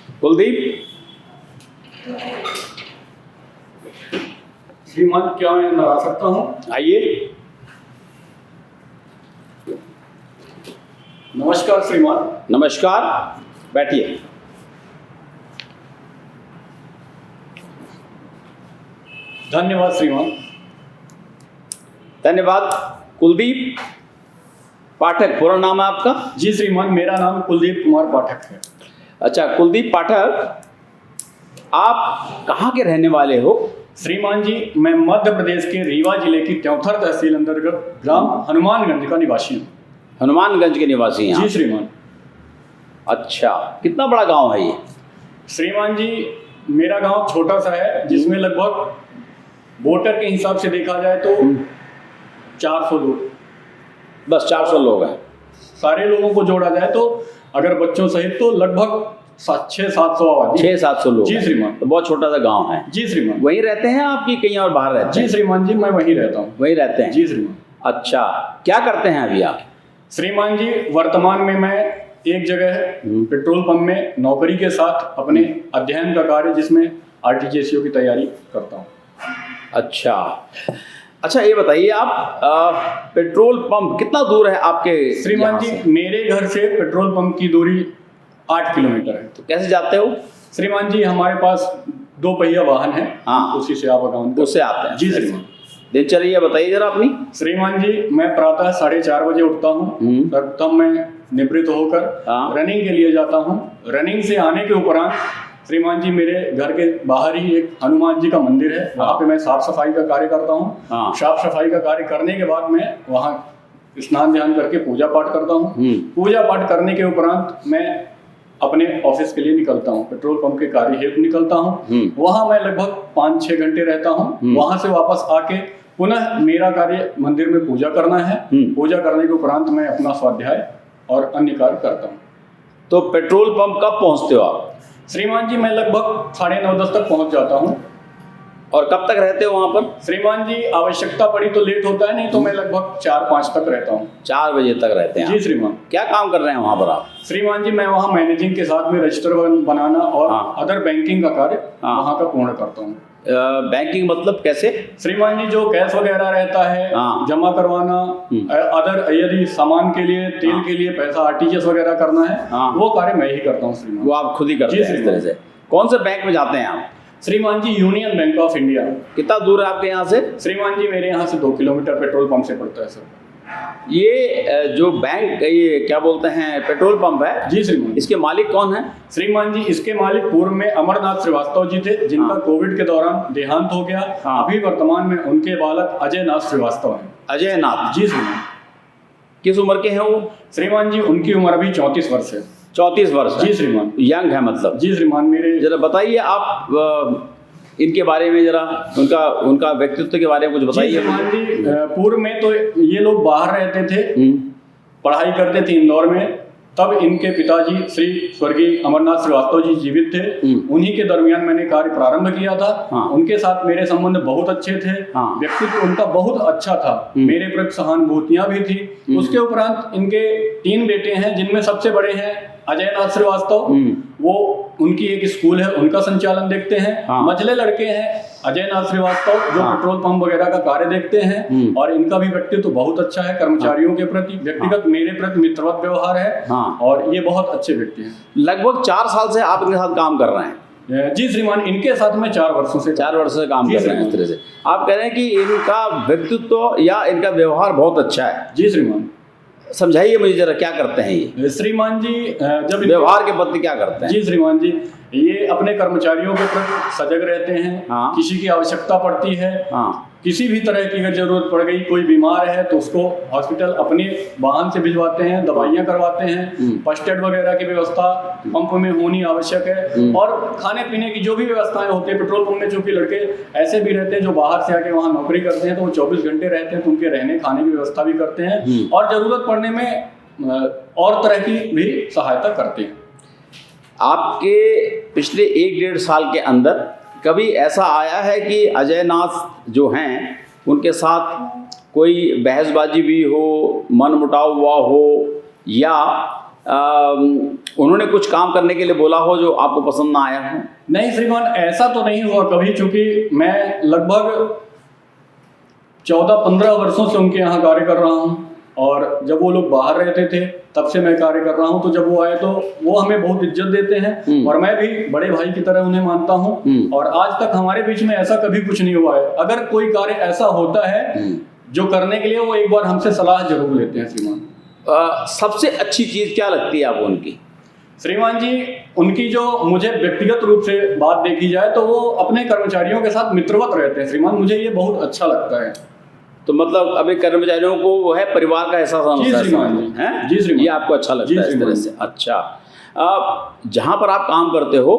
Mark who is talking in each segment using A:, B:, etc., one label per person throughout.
A: कुलदीप,
B: श्रीमान क्या मैं अंदर आ सकता हूँ?
A: आइए।
B: नमस्कार श्रीमान।
A: नमस्कार, बैठिए।
B: धन्यवाद श्रीमान।
A: धन्यवाद। कुलदीप पाठक पूरा नाम है आपका?
B: जी श्रीमान, मेरा नाम कुलदीप कुमार पाठक है।
A: अच्छा कुलदीप पाठक, आप कहाँ के रहने वाले हो?
B: श्रीमान जी, मैं मध्य प्रदेश के रीवा जिले की त्योंथर तहसील अंतर्गत ग्राम हनुमानगंज का निवासी हूँ।
A: हनुमानगंज के निवासी हैं
B: जी
A: आप?
B: श्रीमान।
A: अच्छा, कितना बड़ा गांव है ये?
B: श्रीमान जी, मेरा गांव छोटा सा है, जिसमें लगभग वोटर के हिसाब से देखा जाए तो 400 लोग।
A: बस 400 लोग हैं?
B: सारे लोगों को जोड़ा जाए तो अगर बच्चों सहित तो लगभग 600-700 आबादी।
A: 600-700 लोग
B: जी
A: हैं।
B: श्रीमान।
A: तो बहुत छोटा सा गांव है।
B: जी श्रीमान।
A: वहीं रहते हैं आप कि कहीं और बाहर रहते
B: जी
A: हैं?
B: श्रीमान जी, मैं वहीं रहता हूँ।
A: वहीं रहते हैं?
B: जी श्रीमान।
A: अच्छा, क्या करते हैं अभी आप?
B: श्रीमान जी, वर्तमान में मैं एक जगह पेट्रोल पंप में नौकरी के साथ अपने अध्ययन का कार्य, जिसमें आरटीजीएससी की तैयारी करता हूँ।
A: अच्छा ये बताइए आप, पेट्रोल पंप कितना दूर है आपके?
B: श्रीमान
A: यहाँ
B: जी,
A: से?
B: मेरे घर से पेट्रोल पंप की दूरी 8 किलोमीटर है।
A: तो कैसे जाते हो?
B: श्रीमान जी, हमारे पास 2 पहिया वाहन है।
A: हाँ।
B: उसी से आवागमन
A: उससे आते हैं?
B: जी श्रीमान।
A: दिनचर्या बताइए जरा अपनी।
B: श्रीमान जी, मैं प्रातः 4:30 बजे उठता हूँ। सर्वप्रथम मैं निवृत्त होकर
A: हाँ।
B: रनिंग के लिए जाता हूँ। रनिंग से आने के उपरांत श्रीमान जी, मेरे घर के बाहर ही एक हनुमान जी का मंदिर है। वहाँ पे मैं साफ सफाई का कार्य करता हूँ।
A: हाँ।
B: साफ सफाई का कार्य करने के बाद मैं वहाँ स्नान ध्यान करके पूजा पाठ करता हूँ। पूजा पाठ करने के उपरांत मैं अपने ऑफिस के लिए निकलता हूँ, पेट्रोल पंप के कार्य हेतु निकलता हूँ। वहाँ मैं लगभग 5-6 घंटे रहता हूँ। वहाँ से वापस आके पुनः मेरा कार्य मंदिर में पूजा करना है। पूजा करने के उपरांत मैं अपना स्वाध्याय और अन्य कार्य करता हूँ।
A: तो पेट्रोल पंप कब पहुंचते हो आप?
B: श्रीमान जी, मैं लगभग 9:30-10 तक पहुँच जाता हूँ।
A: और कब तक रहते हो वहाँ पर?
B: श्रीमान जी, आवश्यकता पड़ी तो लेट होता है, नहीं तो मैं लगभग 4-5 तक रहता हूँ।
A: 4 बजे तक रहते हैं?
B: जी श्रीमान।
A: क्या काम कर रहे हैं वहाँ पर आप?
B: श्रीमान जी, मैं वहाँ मैनेजिंग के साथ में रजिस्टर बनाना और अदर बैंकिंग का कार्य वहाँ का पूर्ण करता हूँ।
A: बैंकिंग मतलब कैसे?
B: श्रीमान जी, जो कैश वगैरह रहता है जमा करवाना, अदर यदि सामान के लिए, तेल के लिए पैसा आरटीजीएस वगैरह करना है, वो कार्य मैं ही करता हूँ श्रीमान।
A: वो आप खुद ही करते हैं इस तरह से? कौन से बैंक में जाते हैं आप?
B: श्रीमान जी, यूनियन बैंक ऑफ इंडिया।
A: कितना दूर है आपके यहाँ से?
B: श्रीमान जी, मेरे यहाँ से 2 किलोमीटर पेट्रोल पंप से पड़ता है सर।
A: ये जो बैंक, ये क्या बोलते हैं, पेट्रोल पंप है?
B: जी श्रीमान।
A: इसके मालिक कौन है?
B: श्रीमान जी, इसके मालिक पूर्व में अमरनाथ श्रीवास्तव जी थे, जिनका कोविड के दौरान देहांत हो गया। अभी वर्तमान में उनके बालक अजय नाथ श्रीवास्तव हैं।
A: अजय नाथ?
B: जी श्रीमान।
A: किस उम्र के हैं वो?
B: श्रीमान जी, उनकी उम्र अभी 34 वर्ष है।
A: 34 वर्ष?
B: जी श्रीमान।
A: यंग है मतलब?
B: जी श्रीमान। मेरे
A: जरा बताइए आप इनके बारे में, जरा उनका व्यक्तित्व के बारे में कुछ बताइए।
B: श्रीमान जी, पूर्व में तो ये लोग बाहर रहते थे, पढ़ाई करते थे इंदौर में। तब इनके पिताजी श्री स्वर्गीय अमरनाथ श्रीवास्तव जी जीवित थे। उन्हीं के दरमियान मैंने कार्य प्रारंभ किया था। उनके साथ मेरे संबंध बहुत अच्छे थे। व्यक्तित्व उनका बहुत अच्छा था। मेरे प्रति सहानुभूतियां भी थी। उसके उपरांत इनके 3 बेटे हैं, जिनमें सबसे बड़े हैं अजय नाथ श्रीवास्तव। वो उनकी एक स्कूल है, उनका संचालन देखते हैं। मझले लड़के हैं अजय नाथ श्रीवास्तव, जो पेट्रोल पंप वगैरह का कार्य देखते हैं। और इनका भी व्यक्तित्व बहुत अच्छा है, कर्मचारियों के प्रति, व्यक्तिगत मेरे प्रति मित्रवत व्यवहार है। और ये बहुत अच्छे व्यक्ति हैं।
A: लगभग 4 साल से आप इनके साथ काम कर रहे हैं?
B: जी श्रीमान, इनके साथ में 4 वर्षों से
A: 4 वर्ष से काम कर रहे हैं। इस तरह से आप कह रहे हैं कि इनका व्यक्तित्व या इनका व्यवहार बहुत अच्छा है?
B: जी श्रीमान।
A: समझाइए मुझे जरा, क्या करते हैं ये?
B: श्रीमान जी, जब
A: व्यवहार के प्रति क्या करते हैं?
B: जी श्रीमान जी, ये अपने कर्मचारियों के प्रति सजग रहते हैं। किसी की आवश्यकता पड़ती है, किसी भी तरह की अगर जरूरत पड़ गई, कोई बीमार है तो उसको हॉस्पिटल अपने वाहन से भिजवाते हैं, दवाइयाँ करवाते हैं। फर्स्ट एड वगैरह की व्यवस्था पंप में होनी आवश्यक है। और खाने पीने की जो भी व्यवस्थाएं होती है पेट्रोल पंप में, चूंकि लड़के ऐसे भी रहते हैं जो बाहर से आके वहाँ नौकरी करते हैं, तो वो 24 घंटे रहते हैं, तो उनके रहने खाने की व्यवस्था भी करते हैं। और जरूरत पड़ने में और तरह की भी सहायता करते हैं।
A: आपके पिछले 1-1.5 साल के अंदर कभी ऐसा आया है कि अजय नाथ जो हैं उनके साथ कोई बहसबाजी भी हो, मनमुटाव हुआ हो, या उन्होंने कुछ काम करने के लिए बोला हो जो आपको पसंद ना आया हो?
B: नहीं श्रीमान, ऐसा तो नहीं हुआ कभी, चूंकि मैं लगभग 14-15 वर्षों से उनके यहाँ कार्य कर रहा हूँ, और जब वो लोग बाहर रहते थे तब से मैं कार्य कर रहा हूँ। तो जब वो आए तो वो हमें बहुत इज्जत देते हैं और मैं भी बड़े भाई की तरह उन्हें मानता हूँ, और आज तक हमारे बीच में ऐसा कभी कुछ नहीं हुआ है। अगर कोई कार्य ऐसा होता है जो करने के लिए वो एक बार हमसे सलाह जरूर लेते हैं श्रीमान।
A: सबसे अच्छी चीज़ क्या लगती है आपको उनकी?
B: श्रीमान जी, उनकी जो मुझे व्यक्तिगत रूप से बात देखी जाए तो वो अपने कर्मचारियों के साथ मित्रवत रहते हैं श्रीमान, मुझे ये बहुत अच्छा लगता है।
A: तो मतलब अभी कर्मचारियों को वो है परिवार का एहसास होता है।
B: जी श्रीमान जी,
A: हैं?
B: जी श्रीमान,
A: ये आपको अच्छा लगता है इस तरह से? अच्छा, जहाँ पर आप काम करते हो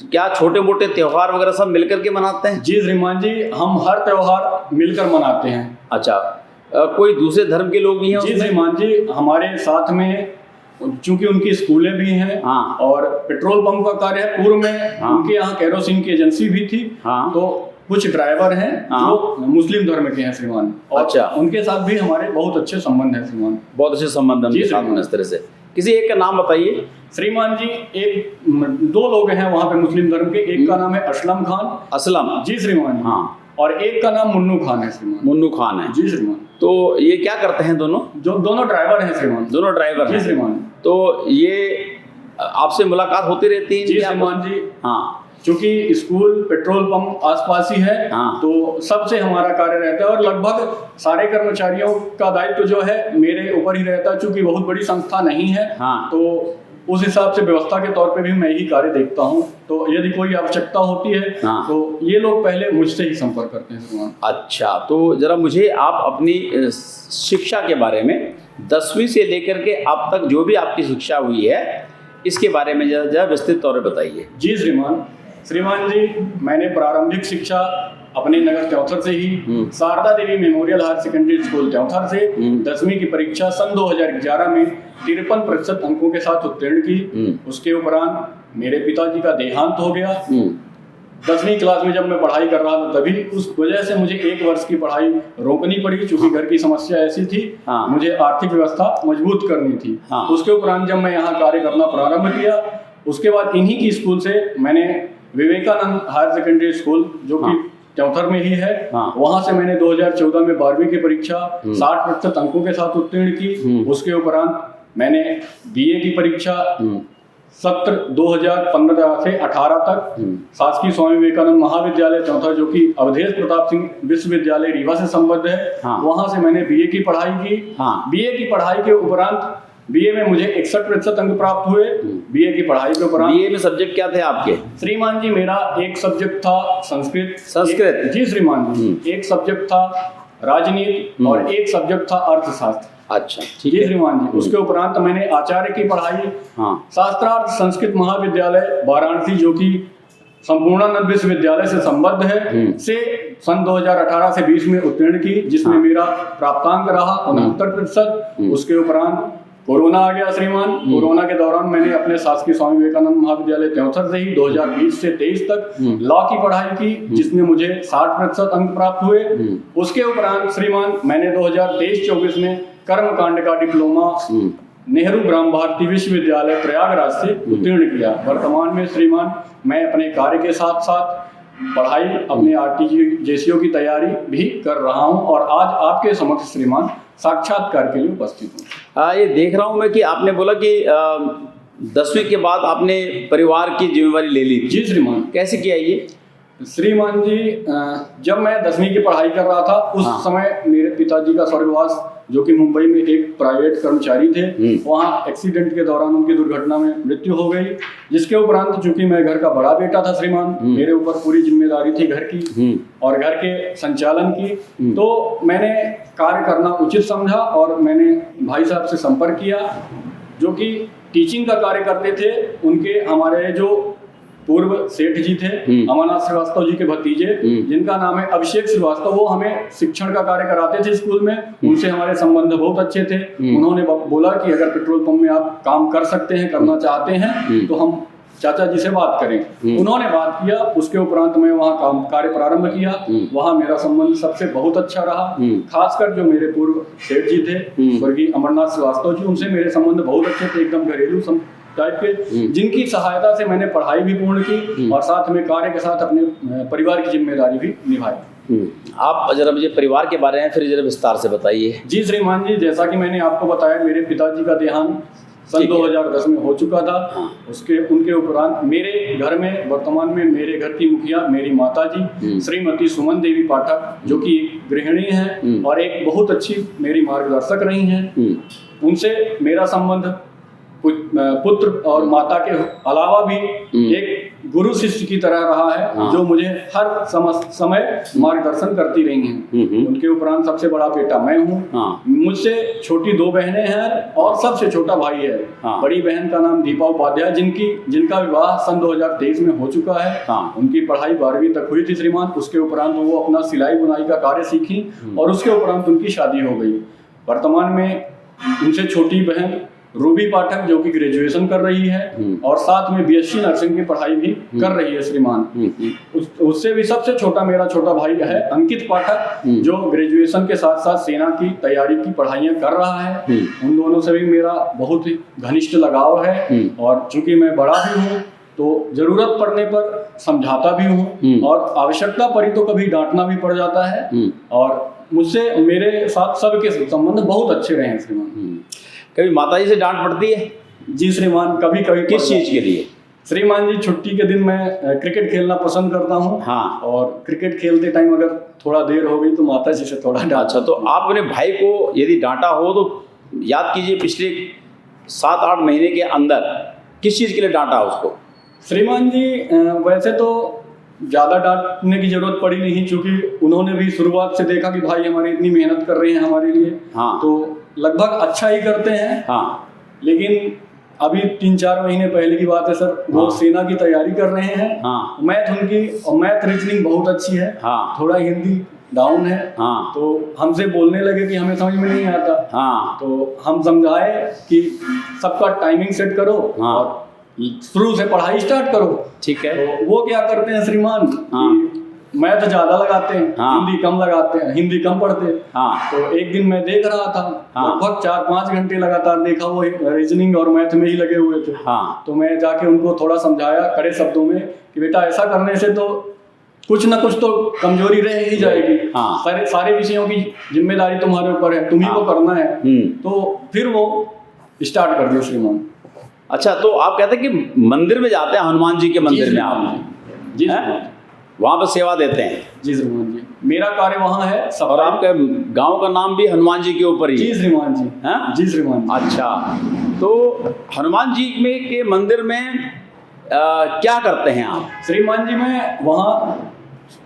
A: क्या छोटे मोटे त्योहार वगैरह सब मिलकर के मनाते हैं?
B: जी श्रीमान जी, हम हर त्योहार मिलकर मनाते हैं।
A: अच्छा, कोई दूसरे धर्म के लोग भी हैं
B: जी
A: उसमें?
B: श्रीमान जी, हमारे साथ में चूंकि उनकी स्कूलें भी हैं,
A: हाँ।
B: और पेट्रोल पंप का कार्य है, पूर्व में
A: हाँ।
B: उनके यहाँ केरोसिन की एजेंसी भी थी,
A: हाँ।
B: तो कुछ ड्राइवर हैं
A: हाँ।
B: जो मुस्लिम धर्म के हैं श्रीमान, और
A: अच्छा।
B: उनके साथ भी हमारे बहुत अच्छे संबंध हैं श्रीमान।
A: बहुत अच्छे संबंध हैं
B: जी
A: उनके साथ
B: श्रीमान।
A: में इस तरह से। किसी एक का नाम बताइए।
B: श्रीमान जी, दो लोग हैं वहाँ पे मुस्लिम धर्म के, एक का नाम है असलम खान।
A: असलम?
B: जी श्रीमान जी।
A: हाँ।
B: और एक का नाम मुन्नू खान है श्रीमान।
A: मुन्नू खान है?
B: जी श्रीमान।
A: तो ये क्या करते हैं दोनों?
B: जो दोनों ड्राइवर हैं श्रीमान।
A: दोनों ड्राइवर
B: जी
A: हैं?
B: श्रीमान।
A: तो ये आपसे मुलाकात होती रहती है?
B: जी श्रीमान जी।
A: हाँ।
B: चूंकि स्कूल पेट्रोल पंप आसपास ही है,
A: हाँ।
B: तो सबसे हमारा कार्य रहता है, और लगभग सारे कर्मचारियों का दायित्व जो है मेरे ऊपर ही रहता है, चूंकि बहुत बड़ी संस्था नहीं है।
A: हाँ।
B: तो उस हिसाब से व्यवस्था के तौर पे भी मैं ही कार्य देखता हूँ, तो यदि कोई आवश्यकता होती है
A: हाँ।
B: तो ये लोग पहले मुझसे ही संपर्क करते हैं श्रीमान।
A: अच्छा, तो जरा मुझे आप अपनी शिक्षा के बारे में 10वीं से लेकर के अब तक जो भी आपकी शिक्षा हुई है इसके बारे में जरा विस्तृत तौर पे बताइए।
B: जी श्रीमान। श्रीमान जी, मैंने प्रारंभिक शिक्षा अपने नगर त्योथर से ही Sharda Devi memorial higher secondary school Teonthar से 10वीं की परीक्षा सन 2011 में 53% अंकों के साथ उत्तीर्ण की। उसके उपरांत मेरे पिताजी का देहांत हो गया। 10वीं क्लास में जब मैं पढ़ाई कर रहा था तभी उस वजह से मुझे 1 वर्ष की पढ़ाई रोकनी पड़ी, चूंकि घर की समस्या ऐसी थी।
A: हाँ।
B: मुझे आर्थिक व्यवस्था मजबूत करनी थी।
A: हाँ।
B: उसके उपरांत जब मैं यहाँ कार्य करना प्रारंभ किया, उसके बाद इन्हीं की स्कूल से मैंने विवेकानंद हायर सेकेंडरी स्कूल जो कि त्योथर में ही है, वहां से मैंने 2014 में 12वीं की परीक्षा 60% अंकों के साथ उत्तीर्ण की। उसके उपरांत मैंने बीए की परीक्षा सत्र 2015 से 18 तक शासकीय स्वामी विवेकानंद महाविद्यालय त्योथर, जो कि अवधेश प्रताप सिंह विश्वविद्यालय रीवा से संबद्ध है, वहां से मैंने बीए की पढ़ाई की। बीए की पढ़ाई के उपरांत बीए में मुझे 61% अंक प्राप्त हुए। बीए की पढ़ाई के उपरांत
A: बीए में सब्जेक्ट क्या थे आपके?
B: श्रीमान जी, मेरा एक सब्जेक्ट था संस्कृत।
A: संस्कृत?
B: जी श्रीमान जी। एक सब्जेक्ट था राजनीति और एक सब्जेक्ट था अर्थशास्त्र।
A: अच्छा, ठीक
B: जी
A: है
B: श्रीमान जी। उसके उपरांत मैंने आचार्य की पढ़ाई शास्त्रार्थ संस्कृत महाविद्यालय वाराणसी, जो कि संपूर्णानंद विश्वविद्यालय से संबद्ध है, से सन 2018 से 20 में उत्तीर्ण की, जिसमें मेरा प्राप्तांक रहा 69%। उसके उपरांत कोरोना आ गया श्रीमान। कोरोना के दौरान मैंने अपने शासकीय स्वामी विवेकानंद महाविद्यालय त्योथर से ही 2020 से 23 तक लॉ की पढ़ाई की, जिसमें मुझे 60% अंक प्राप्त हुए। उसके उपरांत श्रीमान मैंने 2023-24 में कर्मकांड का डिप्लोमा नेहरू ग्राम भारती विश्वविद्यालय प्रयागराज से उत्तीर्ण किया। वर्तमान में श्रीमान मैं अपने कार्य के साथ साथ पढ़ाई, अपने आरटीजीएस की तैयारी भी कर रहा हूं, और आज आपके समक्ष श्रीमान साक्षात्कार के लिए उपस्थित हूँ।
A: ये देख रहा हूँ मैं कि आपने बोला कि 10वीं के बाद आपने परिवार की जिम्मेवारी ले ली।
B: जी श्रीमान।
A: कैसे किया ये?
B: श्रीमान जी, जब मैं 10वीं की पढ़ाई कर रहा था उस समय मेरे पिताजी का स्वर्गवास, जो कि मुंबई में एक प्राइवेट कर्मचारी थे, वहाँ एक्सीडेंट के दौरान उनकी दुर्घटना में मृत्यु हो गई। जिसके उपरांत चूंकि मैं घर का बड़ा बेटा था श्रीमान, मेरे ऊपर पूरी जिम्मेदारी थी घर की और घर के संचालन की, तो मैंने कार्य करना उचित समझा और मैंने भाई साहब से संपर्क किया, जो कि टीचिंग का कार्य करते थे। उनके हमारे जो पूर्व सेठ जी थे, अमरनाथ श्रीवास्तव जी के भतीजे, जिनका नाम है अभिषेक श्रीवास्तव, वो हमें शिक्षण का कार्य कराते थे स्कूल में। उनसे हमारे संबंध बहुत अच्छे थे। उन्होंने बोला कि अगर पेट्रोल पंप में आप काम कर सकते हैं, करना चाहते हैं, तो हम चाचा जी से बात करें। उन्होंने बात किया, उसके उपरांत मैं वहाँ कार्य प्रारंभ किया। वहाँ मेरा संबंध सबसे बहुत अच्छा रहा। खासकर जो मेरे पूर्व सेठ जी थे स्वर्गीय अमरनाथ श्रीवास्तव जी, उनसे मेरे संबंध बहुत अच्छे थे, एकदम घरेलू टाइप के, जिनकी सहायता से मैंने पढ़ाई भी पूर्ण की और साथ में कार्य के साथ अपने परिवार की जिम्मेदारी भी निभाई।
A: आप जरा मुझे परिवार के बारे में फिर जरा विस्तार से बताइए।
B: जी श्रीमान जी, जैसा कि मैंने आपको बताया, मेरे पिताजी का देहांत सन 2010 में हो चुका था। उनके उपरांत मेरे घर में वर्तमान में मेरे घर की मुखिया मेरी माता जी श्रीमती सुमन देवी पाठक, जो कि गृहिणी हैं और एक बहुत अच्छी मेरी मार्गदर्शक रही हैं। उनसे मेरा संबंध पुत्र और माता के अलावा भी एक गुरु शिष्य की तरह रहा है, जो मुझे हर समय मार्गदर्शन करती रही हैं। उनके उपरांत सबसे बड़ा बेटा मैं हूँ। मुझसे छोटी 2 बहनें हैं और सबसे छोटा भाई है। बड़ी बहन का नाम दीपा उपाध्याय, जिनका विवाह सन 2023 में हो चुका है। उनकी पढ़ाई 12वीं तक हुई थी श्रीमान। उसके उपरांत वो अपना सिलाई बुनाई का कार्य सीखी और उसके उपरांत उनकी शादी हो गई। वर्तमान में उनसे छोटी बहन रूबी पाठक, जो कि ग्रेजुएशन कर रही है और साथ में बीएससी नर्सिंग की पढ़ाई भी कर रही है श्रीमान। उससे भी सबसे छोटा मेरा छोटा भाई है अंकित पाठक, जो ग्रेजुएशन के साथ साथ सेना की तैयारी की पढ़ाइयाँ कर रहा है। उन दोनों से भी मेरा बहुत ही घनिष्ठ लगाव है और चूंकि मैं बड़ा भी हूँ तो जरूरत पड़ने पर समझाता भी हूँ और आवश्यकता पड़ी तो कभी डांटना भी पड़ जाता है। और मुझसे मेरे साथ सबके संबंध बहुत अच्छे रहे हैं श्रीमान।
A: कभी माताजी से डांट पड़ती है?
B: जी श्रीमान, कभी कभी।
A: किस चीज़ के लिए?
B: श्रीमान जी, छुट्टी के दिन मैं क्रिकेट खेलना पसंद करता हूँ।
A: हाँ।
B: और क्रिकेट खेलते टाइम अगर थोड़ा देर हो गई तो माता जी से थोड़ा डांट।
A: अच्छा, तो आप अपने भाई को यदि डांटा हो तो याद कीजिए पिछले 7-8 महीने के अंदर किस चीज़ के लिए डांटा उसको?
B: श्रीमान जी, वैसे तो ज़्यादा डांटने की जरूरत पड़ी नहीं, क्योंकि उन्होंने भी शुरुआत से देखा कि भाई हमारे इतनी मेहनत कर रहे हैं हमारे लिए।
A: हाँ।
B: तो लगभग अच्छा ही करते हैं।
A: हाँ।
B: लेकिन अभी 3-4 महीने पहले की बात है सर, वो सेना की तैयारी कर रहे हैं।
A: हाँ।
B: मैथ रीजनिंग बहुत अच्छी है।
A: हाँ।
B: थोड़ा हिंदी डाउन है।
A: हाँ।
B: तो हमसे बोलने लगे कि हमें समझ में नहीं आता।
A: हाँ।
B: तो हम समझाए कि सबका टाइमिंग सेट करो।
A: हाँ।
B: और शुरू से पढ़ाई स्टार्ट करो।
A: ठीक है।
B: तो वो क्या करते हैं श्रीमान,
A: हाँ।
B: मैथ ज्यादा लगाते हैं।
A: हाँ।
B: हिंदी कम लगाते हैं, हिंदी कम पढ़ते हैं।
A: हाँ।
B: तो एक दिन मैं देख रहा था,
A: हाँ।
B: लगभग 4-5 घंटे लगातार देखा, वो रीजनिंग और मैथ में ही लगे हुए थे।
A: हाँ।
B: तो मैं जाके उनको थोड़ा समझाया कड़े शब्दों में कि बेटा ऐसा करने से तो कुछ ना कुछ तो कमजोरी रह ही जाएगी।
A: हाँ।
B: सारे विषयों की जिम्मेदारी तुम्हारे ऊपर है, तुम्ही को करना है। तो फिर वो स्टार्ट कर दिया श्रीमान।
A: अच्छा, तो आप कहते हैं कि मंदिर में जाते हैं, हनुमान जी के मंदिर में आप?
B: जी,
A: वहाँ पर सेवा देते हैं?
B: जी श्रीमान जी, मेरा कार्य वहाँ है।
A: और आपके गांव का नाम भी हनुमान जी के ऊपर ही?
B: जी श्रीमान जी।
A: हाँ?
B: जी श्रीमान जी।
A: अच्छा, तो हनुमान जी में के मंदिर में क्या करते हैं आप?
B: श्रीमान जी, मैं वहाँ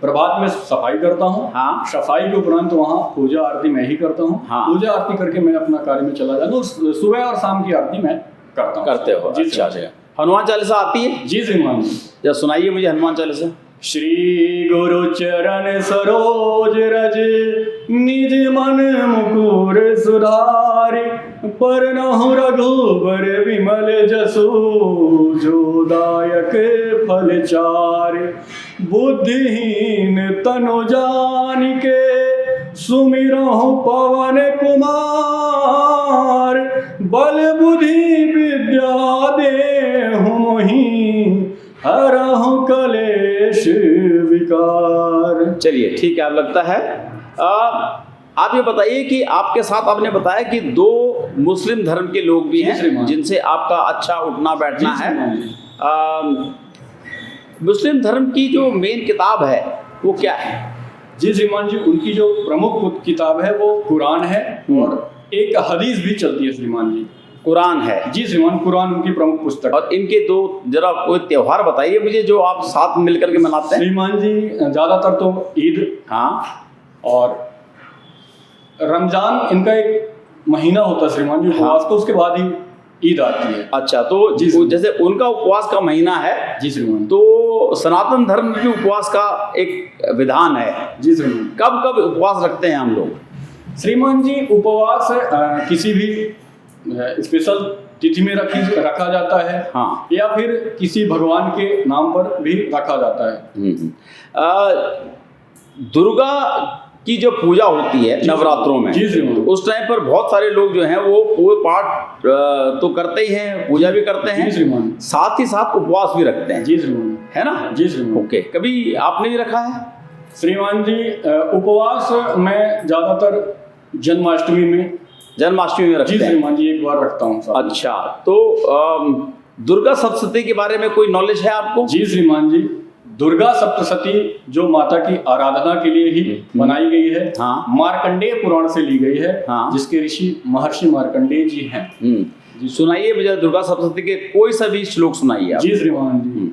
B: प्रभात में सफाई करता हूँ।
A: हाँ।
B: सफाई के उपरांत वहाँ पूजा आरती मैं ही करता हूँ।
A: हाँ।
B: पूजा आरती करके मैं अपना कार्य में चला जाता हूँ। सुबह और शाम की आरती मैं करता हूँ।
A: करते हो? अच्छा। हनुमान चालीसा आती है?
B: जी श्रीमान जी।
A: जरा सुनाइए मुझे हनुमान चालीसा।
B: श्री गुरु चरण सरोज रज निज मन मुकुर सुधारि, परनहु रघुबर विमल जसु, जो दायक फल चारि, बुद्धिहीन तनु जानिके, सुमिरहु पवन कुमार, बल बुद्धि विद्या देहु मोहि, हरहु कलेश विकार। चलिए,
A: ठीक है। अब लगता है आप ये बताइए कि आपके साथ आपने बताया कि 2 मुस्लिम धर्म के लोग भी हैं जिनसे आपका अच्छा उठना बैठना है। मुस्लिम धर्म की जो मेन किताब है वो क्या है?
B: जी श्रीमान जी, उनकी जो प्रमुख किताब है वो कुरान है और एक हदीस भी चलती है श्रीमान जी।
A: कुरान है? जी
B: श्रीमान, कुरान उनकी प्रमुख पुस्तक।
A: और इनके 2 जरा कोई त्योहार बताइए मुझे जो आप साथ मिलकर के मनाते हैं।
B: श्रीमान जी, ज्यादातर तो ईद,
A: हाँ,
B: और रमजान इनका एक महीना होता है श्रीमान जी, उपवास। तो उसके बाद ही ईद आती है।
A: अच्छा, तो जैसे उनका उपवास का महीना है।
B: जी श्रीमान।
A: तो सनातन धर्म के उपवास का एक विधान है।
B: जी श्रीमान।
A: कब कब उपवास रखते हैं हम लोग?
B: श्रीमान जी, उपवास किसी भी स्पेशल तिथि में रखा जाता है,
A: हाँ।
B: या फिर किसी भगवान के नाम पर भी रखा जाता है।
A: दुर्गा की जो पूजा होती है नवरात्रों में,
B: जी श्रीमान,
A: उस टाइम पर बहुत सारे लोग जो हैं वो पूरे पाठ तो करते ही हैं, पूजा भी करते हैं,
B: जी श्रीमान,
A: साथ ही साथ उपवास भी रखते हैं,
B: जी श्रीमान,
A: है ना?
B: जी श्रीमान।
A: ओके, कभी आपने भी रखा है?
B: श्रीमान जी, उपवास मैं ज्यादातर जन्माष्टमी में
A: रखते
B: जी
A: हैं?
B: श्रीमान जी, एक बार रखता हूँ साहब।
A: अच्छा, तो दुर्गा सप्तशती के बारे में कोई नॉलेज है आपको?
B: जी श्रीमान जी, दुर्गा सप्तशती जो माता की आराधना के लिए ही बनाई गई है,
A: हाँ।
B: मार्कंडेय पुराण से ली गई है,
A: हाँ।
B: जिसके ऋषि महर्षि मार्कंडेय जी हैं।
A: जी, सुनाइए मुझे दुर्गा सप्तशती के कोई सा भी श्लोक सुनाइए आप।
B: जी श्रीमान जी।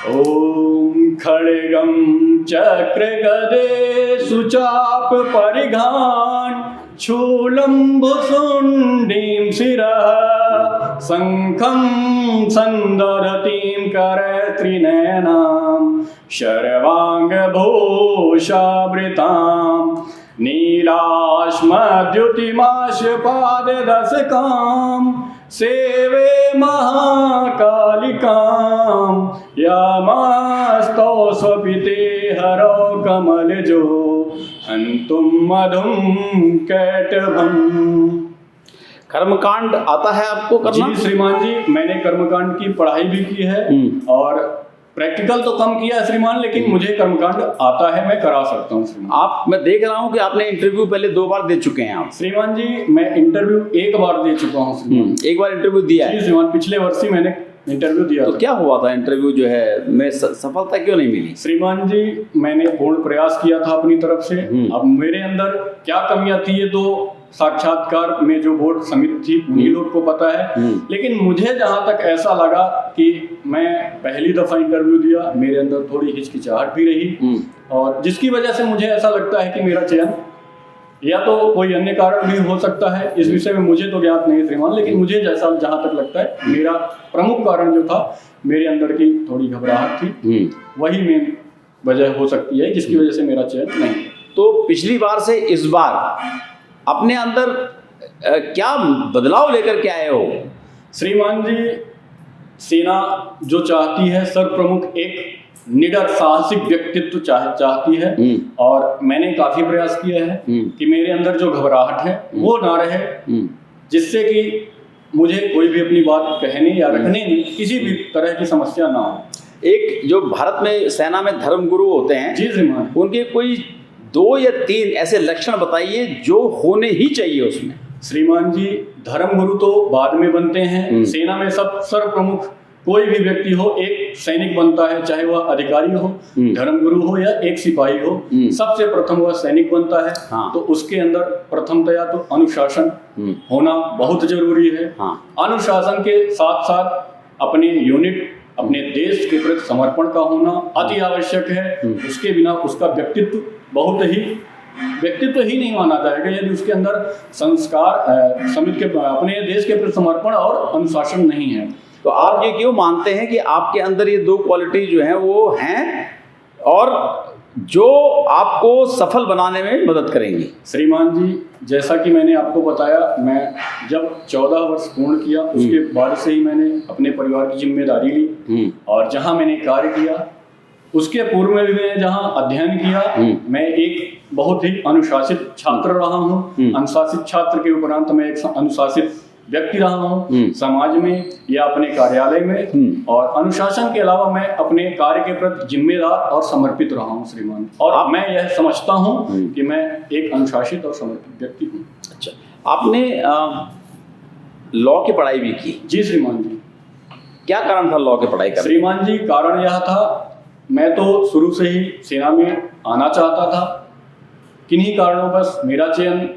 B: ओम खड्गम चक्र गदे सुचाप परिघान शूलं भुसुण्डीं शिरः शंखं संदधतीं करत्रिनयनां शर्वाङ्गभूषावृतां नीलाश्मद्युतिमाशपाददशकां सेवे महाकालिकां यामास्तौ स्वपिते हरौ कमलजो हन्तुं मधुं कैटभम्।
A: कर्मकांड आता है आपको करना?
B: जी श्रीमान जी, मैंने कर्मकांड की पढ़ाई भी की है और प्रैक्टिकल तो कम किया है श्रीमान, लेकिन मुझे कर्मकांड आता है, मैं करा सकता हूँ श्रीमान।
A: आप, मैं देख रहा हूँ कि आपने इंटरव्यू पहले 2 बार दे चुके हैं आप।
B: श्रीमान जी, मैं इंटरव्यू 1 बार दे चुका हूँ श्रीमान।
A: एक बार इंटरव्यू दिया है?
B: जी श्रीमान, पिछले वर्ष ही मैंने इंटरव्यू दिया
A: तो
B: था।
A: क्या हुआ था इंटरव्यू जो है में सफलता क्यों नहीं मिली?
B: श्रीमान जी, मैंने पूर्ण प्रयास किया था अपनी तरफ से। अब मेरे अंदर क्या कमियां थी ये तो साक्षात्कार में जो बोर्ड समिति थी उन्हीं लोग को पता है, लेकिन मुझे जहां तक ऐसा लगा कि मैं पहली दफा इंटरव्यू दिया, मेरे अंदर थोड़ी हिचकिचाहट भी रही, और जिसकी वजह से मुझे ऐसा लगता है कि मेरा चयन या तो कोई अन्य कारण भी हो सकता है, इस विषय में मुझे तो ज्ञात नहीं श्रीमान, लेकिन मुझे जैसा जहां तक लगता है मेरा प्रमुख कारण जो था, मेरे अंदर की थोड़ी घबराहट थी, वही मेन वजह हो सकती है जिसकी वजह से मेरा चयन नहीं।
A: तो पिछली बार से इस बार अपने अंदर क्या बदलाव लेकर के आए हो?
B: श्रीमान जी, सेना जो चाहती है, सर्वप्रमुख एक निडर साहसिक व्यक्तित्व चाहती है, और मैंने काफी प्रयास किया है कि मेरे अंदर जो घबराहट है वो ना रहे, जिससे कि मुझे कोई भी अपनी बात कहने या रखने में किसी भी तरह की समस्या ना हो।
A: एक जो भारत में सेना में धर्मगुरु होते हैं,
B: जी श्रीमान,
A: उनके कोई 2 या 3 ऐसे लक्षण बताइए जो होने ही चाहिए उसमें।
B: श्रीमान जी, धर्मगुरु तो बाद में बनते हैं, सेना में सब सर्वप्रमुख कोई भी व्यक्ति हो, एक सैनिक बनता है, चाहे वह अधिकारी हो, धर्मगुरु हो या एक सिपाही हो, सबसे प्रथम वह सैनिक बनता है।
A: हाँ।
B: तो उसके अंदर प्रथमतया तो अनुशासन होना बहुत जरूरी है।
A: हाँ। अनुशासन
B: के साथ साथ अपने यूनिट, अपने देश के प्रति समर्पण का होना अति आवश्यक है। उसके बिना उसका व्यक्तित्व बहुत ही व्यक्तित्व ही नहीं माना जाएगा यदि उसके अंदर संस्कार, समिति के अपने देश के प्रति समर्पण और अनुशासन नहीं है।
A: तो आप ये क्यों मानते हैं कि आपके अंदर ये 2 क्वालिटी जो हैं वो हैं और जो आपको सफल बनाने में मदद करेंगी?
B: श्रीमान जी, जैसा कि मैंने आपको बताया, मैं जब 14 वर्ष पूर्ण किया उसके बाद से ही मैंने अपने परिवार की जिम्मेदारी ली, और जहां मैंने कार्य किया उसके पूर्व में भी मैंने जहां अध्ययन किया, मैं एक बहुत ही अनुशासित छात्र रहा हूं। अनुशासित छात्र के उपरांत मैं एक अनुशासित व्यक्ति रहा हूँ समाज में या अपने कार्यालय में, और अनुशासन के अलावा मैं अपने कार्य के प्रति जिम्मेदार और समर्पित रहा हूँ श्रीमान, और मैं यह समझता हूँ कि मैं एक अनुशासित और समर्पित व्यक्ति हूँ।
A: अच्छा, आपने लॉ की पढ़ाई भी की?
B: जी श्रीमान जी।
A: क्या कारण था लॉ की पढ़ाई करने?
B: श्रीमान जी, कारण यह था, मैं तो शुरू से ही सेना में आना चाहता था, किन्हीं कारणों बस मेरा चयन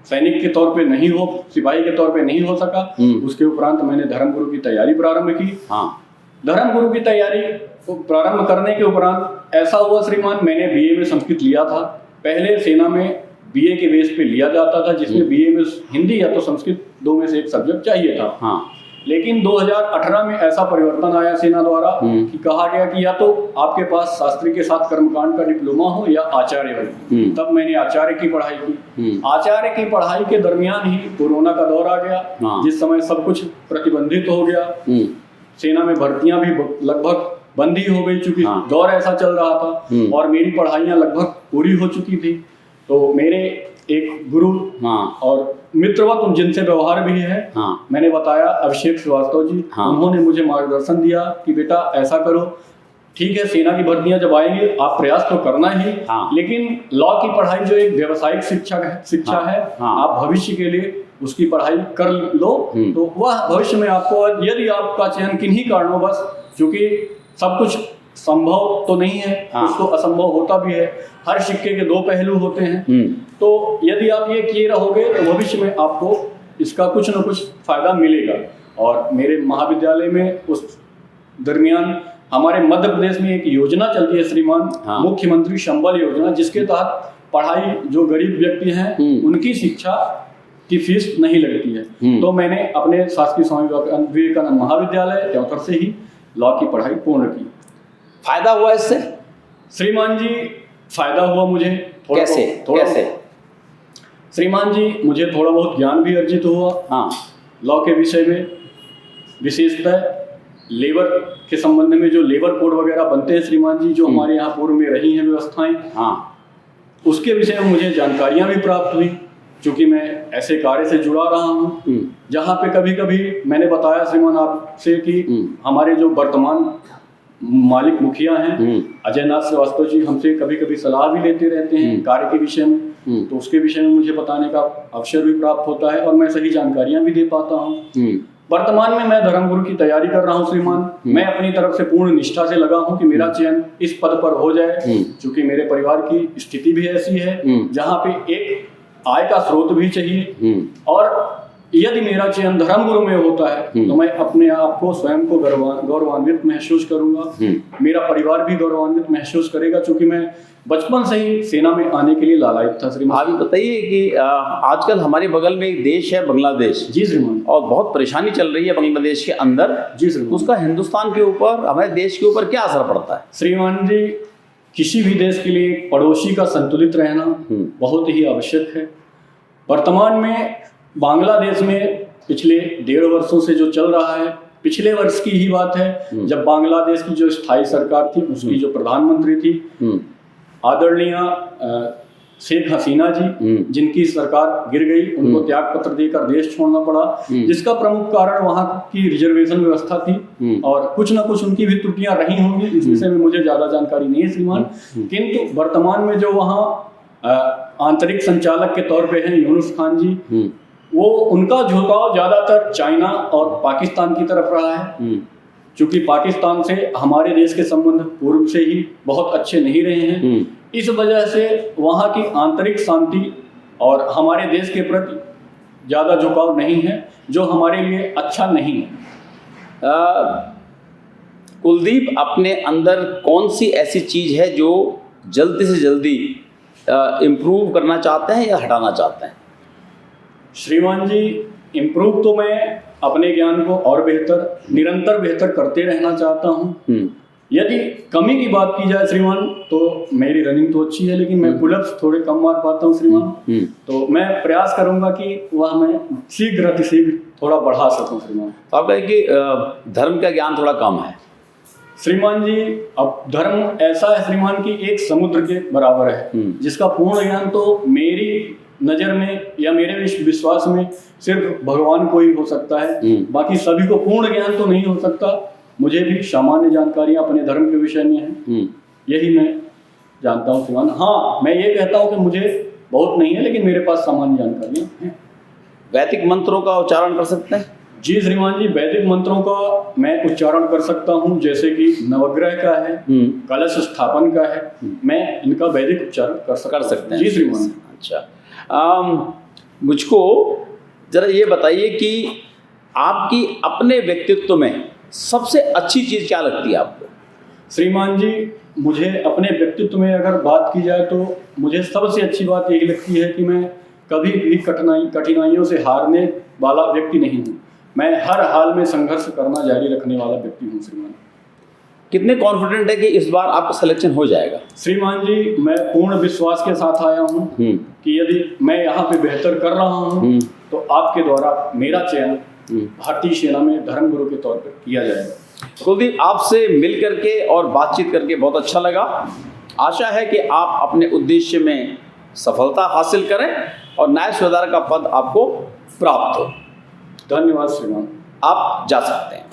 B: सैनिक के तौर पे नहीं हो, सिपाही के तौर पे नहीं हो सका। उसके उपरांत मैंने धर्मगुरु की तैयारी प्रारंभ की।
A: हाँ।
B: धर्मगुरु की तैयारी को प्रारंभ करने के उपरांत ऐसा हुआ श्रीमान, मैंने बीए में संस्कृत लिया था। पहले सेना में बीए के बेस पे लिया जाता था, जिसमें बीए में हिंदी या तो संस्कृत 2 में से एक सब्जेक्ट चाहिए था।
A: हाँ।
B: लेकिन 2018 में ऐसा परिवर्तन आया सेना द्वारा कि कहा गया कि या तो आपके पास शास्त्री के साथ कर्मकांड का डिप्लोमा हो या आचार्य हो। तब मैंने आचार्य की पढ़ाई की। आचार्य की पढ़ाई के दरमियान ही कोरोना का दौर आ गया, जिस समय सब कुछ प्रतिबंधित हो गया। सेना में भर्तियां भी लगभग बंद ही हो गई, चूंकि दौर ऐसा चल रहा था और मेरी पढ़ाइयां लगभग पूरी हो चुकी थी। तो मेरे एक गुरु और मित्रवत जिनसे व्यवहार भी है, मैंने बताया अभिषेक श्रीवास्तव जी, उन्होंने मुझे मार्गदर्शन दिया कि बेटा ऐसा करो, ठीक है सेना की भर्तियां जब आएंगी आप प्रयास तो करना ही, लेकिन लॉ की पढ़ाई जो एक व्यावसायिक शिक्षा है, आप भविष्य के लिए उसकी पढ़ाई कर लो, तो वह भविष्य में आपको, यदि आपका चयन किन्हीं कारणोंवश, क्योंकि सब कुछ संभव तो नहीं है, कुछ तो असंभव होता भी है, हर सिक्के के दो पहलू होते हैं, तो यदि आप ये किए रहोगे तो भविष्य में आपको इसका कुछ न कुछ फायदा मिलेगा। और मेरे महाविद्यालय में उस दरमियान हमारे मध्य प्रदेश में एक योजना चलती है श्रीमान, मुख्यमंत्री संबल योजना, जिसके तहत पढ़ाई जो गरीब व्यक्ति हैं उनकी शिक्षा की फीस नहीं लगती है। तो मैंने अपने शासकीय स्वामी विवेकानंद महाविद्यालय चौथर से ही लॉ की पढ़ाई पूर्ण की।
A: फायदा हुआ इससे
B: श्रीमान जी? फायदा हुआ मुझे।
A: कैसे?
B: श्रीमान जी, मुझे थोड़ा बहुत ज्ञान भी अर्जित हुआ लॉ के विषय में, विशेषतः लेबर के संबंध में जो लेबर कोड वगैरह बनते हैं श्रीमान जी, जो हमारे यहाँ पूर्व में रही हैं व्यवस्थाएं, उसके विषय में मुझे जानकारियां भी प्राप्त हुई, क्योंकि मैं ऐसे कार्य से जुड़ा रहा हूँ जहाँ पे कभी कभी मैंने बताया श्रीमान आपसे कि हमारे जो वर्तमान मालिक मुखिया हैं अजय नाथ श्रीवास्तव जी, हमसे कभी कभी सलाह भी लेते रहते हैं कार्य के विषय में, तो उसके विषय में मुझे बताने का अवसर भी प्राप्त होता है और मैं सही जानकारियां भी दे पाता हूँ। वर्तमान में मैं धर्मगुरु की तैयारी कर रहा हूँ श्रीमान। मैं अपनी तरफ से पूर्ण निष्ठा से लगा हूँ कि मेरा चयन इस पद पर हो जाए, क्योंकि मेरे परिवार की स्थिति भी ऐसी है जहाँ पे एक आय का स्रोत भी चाहिए, और यदि मेरा चयन धर्मगुरु में होता है तो मैं अपने आप को स्वयं को गौरवान्वित महसूस करूंगा, मेरा परिवार भी गौरवान्वित महसूस करेगा, क्योंकि मैं बचपन से ही सेना में आने के लिए लालायित था श्रीमान।
A: अभी बताइए कि आजकल हमारे बगल में एक देश है बांग्लादेश।
B: जी श्रीमान।
A: और बहुत परेशानी चल रही है बांग्लादेश के अंदर।
B: जी श्रीमान।
A: उसका हिंदुस्तान के ऊपर, हमारे देश के ऊपर क्या असर पड़ता है? श्रीमान
B: जी, किसी भी देश के लिए पड़ोसी का संतुलित रहना बहुत ही आवश्यक है। वर्तमान में बांग्लादेश में पिछले 1.5 वर्षों से जो चल रहा है, पिछले वर्ष की ही बात है जब बांग्लादेश की जो स्थायी सरकार थी, उसकी जो प्रधानमंत्री थी आदरणीय शेख हसीना जी, जिनकी सरकार गिर गई, उनको त्याग पत्र देकर देश छोड़ना पड़ा, जिसका प्रमुख कारण वहाँ की रिजर्वेशन व्यवस्था थी और कुछ ना कुछ उनकी भी त्रुटियां रही होंगी, इस विषय में मुझे ज्यादा जानकारी नहीं है श्रीमान। किंतु वर्तमान में जो वहाँ आंतरिक संचालक के तौर पे हैं यूनुस खान जी, वो उनका झुकाव ज्यादातर चाइना और पाकिस्तान की तरफ रहा है, क्योंकि पाकिस्तान से हमारे देश के संबंध पूर्व से ही बहुत अच्छे नहीं रहे हैं। इस वजह से वहाँ की आंतरिक शांति और हमारे देश के प्रति ज़्यादा झुकाव नहीं है, जो हमारे लिए अच्छा नहीं है।
A: कुलदीप, अपने अंदर कौन सी ऐसी चीज़ है जो जल्दी से जल्दी इम्प्रूव करना चाहते हैं या हटाना चाहते हैं?
B: श्रीमान जी, इम्प्रूव तो मैं अपने ज्ञान को और बेहतर, निरंतर बेहतर करते रहना चाहता हूँ। यदि कमी की बात की जाए श्रीमान, तो मेरी रनिंग तो अच्छी है, लेकिन मैं पुलअप्स थोड़े कम मार पाता हूँ श्रीमान। तो मैं प्रयास करूंगा कि वह मैं शीघ्र अतिशीघ्र थोड़ा बढ़ा सकूं श्रीमान।
A: तो आप कहें कि धर्म का ज्ञान थोड़ा कम है?
B: श्रीमान जी, अब धर्म ऐसा है श्रीमान कि एक समुद्र के बराबर है, जिसका पूर्ण ज्ञान तो मेरी नज़र में या मेरे विश्वास में सिर्फ भगवान को ही हो सकता है, बाकी सभी को पूर्ण ज्ञान तो नहीं हो सकता। मुझे भी सामान्य जानकारियां अपने धर्म के विषय में हैं, यही मैं जानता हूँ श्रीमान। हाँ, मैं ये कहता हूँ कि मुझे बहुत नहीं है, लेकिन मेरे पास सामान्य जानकारियां हैं।
A: वैदिक मंत्रों का उच्चारण कर सकते हैं?
B: जी श्रीमान जी, वैदिक मंत्रों का मैं उच्चारण कर सकता हूँ, जैसे कि नवग्रह का है, कलश स्थापन का है, मैं इनका वैदिक उच्चारण कर सकते हैं। जी श्रीमान।
A: अच्छा, मुझको जरा ये बताइए कि आपकी अपने व्यक्तित्व में सबसे अच्छी चीज़ क्या लगती है आपको?
B: श्रीमान जी, मुझे अपने व्यक्तित्व में अगर बात की जाए तो मुझे सबसे अच्छी बात यही लगती है कि मैं कभी भी कठिनाइयों से हारने वाला व्यक्ति नहीं हूँ। मैं हर हाल में संघर्ष करना जारी रखने वाला व्यक्ति हूँ श्रीमान।
A: कितने कॉन्फिडेंट है कि इस बार आपका सिलेक्शन हो जाएगा?
B: श्रीमान जी, मैं पूर्ण विश्वास के साथ आया हूँ कि यदि मैं यहाँ पे बेहतर कर रहा हूँ तो आपके द्वारा मेरा चयन भारतीय सेना में धर्मगुरु के तौर पर किया जाएगा।
A: कुलदीप, आपसे मिल करके और बातचीत करके बहुत अच्छा लगा। आशा है कि आप अपने उद्देश्य में सफलता हासिल करें और न्याय सुधार का पद आपको प्राप्त हो।
B: धन्यवाद श्रीमान।
A: आप जा सकते हैं।